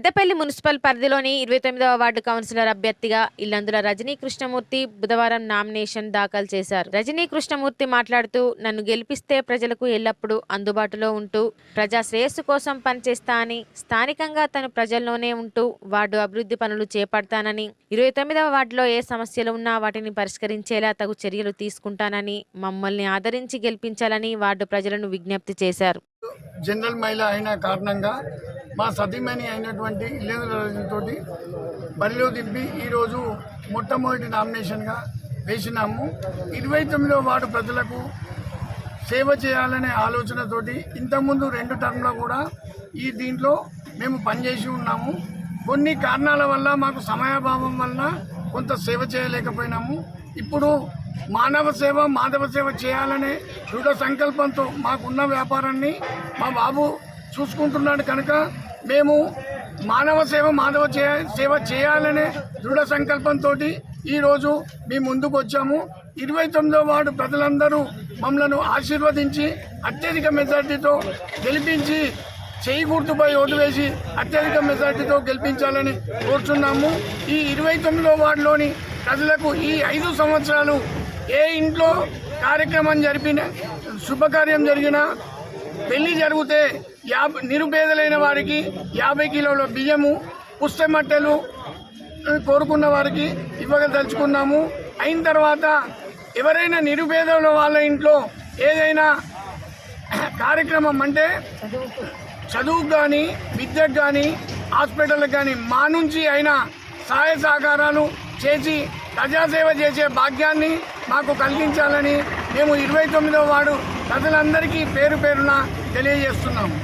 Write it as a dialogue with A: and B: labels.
A: Peddapalli municipal పరిధిలోని 29వ ward councillor అభ్యర్థిగా ఇల్లందుల రజనీ కృష్ణమూర్తి బుధవారం నామినేషన్ దాఖలు చేశారు. రజనీ కృష్ణమూర్తి మాట్లాడుతూ, నన్ను గెలిపిస్తే ప్రజలకు ఎల్లప్పుడూ అందుబాటులో ఉంటూ ప్రజా శ్రేయస్సు కోసం పనిచేస్తా అని, స్థానికంగా తను ప్రజల్లోనే ఉంటూ వార్డు అభివృద్ధి పనులు చేపడతానని, 29వ వార్డులో ఏ సమస్యలు ఉన్నా వాటిని పరిష్కరించేలా తగు చర్యలు తీసుకుంటానని, మమ్మల్ని ఆదరించి గెలిపించాలని వార్డు ప్రజలను విజ్ఞప్తి చేశారు.
B: జనరల్ మహిళ అయిన కారణంగా మా సతీమణి అయినటువంటి ఇల్లందుల రజనీతోటి బరిలో దింపి ఈరోజు మొట్టమొదటి నామినేషన్గా వేసినాము. 29వ వార్డు ప్రజలకు సేవ చేయాలనే ఆలోచనతోటి ఇంతకుముందు 2 టర్మ్లో కూడా దీంట్లో మేము పనిచేసి ఉన్నాము. కొన్ని కారణాల వల్ల మాకు సమయాభావం వల్ల కొంత సేవ చేయలేకపోయినాము. ఇప్పుడు మానవ సేవ మాధవ సేవ చేయాలనే దృఢ సంకల్పంతో మాకున్న వ్యాపారాన్ని మా బాబు చూసుకుంటున్నాడు కనుక మేము మానవ సేవ మాధవ సేవ చేయాలనే దృఢ సంకల్పంతో ఈరోజు మీ ముందుకు వచ్చాము. 29వ వార్డు ప్రజలందరూ మమ్మల్ని ఆశీర్వదించి అత్యధిక మెజార్టీతో గెలిపించి చేయి గుర్తుపై ఓటు వేసి అత్యధిక మెజార్టీతో గెలిపించాలని కోరుచున్నాము. ఈ 29వ వార్డులోని ప్రజలకు ఈ 5 సంవత్సరాలు ఏ ఇంట్లో కార్యక్రమం జరిపిన, శుభకార్యం జరిగినా, పెళ్లి జరిగితే నిరుపేదలైన వారికి 50 కిలోల బియ్యము, పుస్తమట్టెలు కోరుకున్న వారికి ఇవ్వదలుచుకున్నాము. అయిన తర్వాత ఎవరైనా నిరుపేదల వాళ్ళ ఇంట్లో ఏదైనా కార్యక్రమం అంటే చదువుకు కానీ, విద్యకు కానీ, హాస్పిటల్కి కానీ మా నుంచి అయినా సహాయ సహకారాలు చేసి ప్రజాసేవ చేసే భాగ్యాన్ని మాకు కలిగించాలని మేము 29వ వార్డు ప్రజలందరికీ పేరు పేరున తెలియజేస్తున్నాము.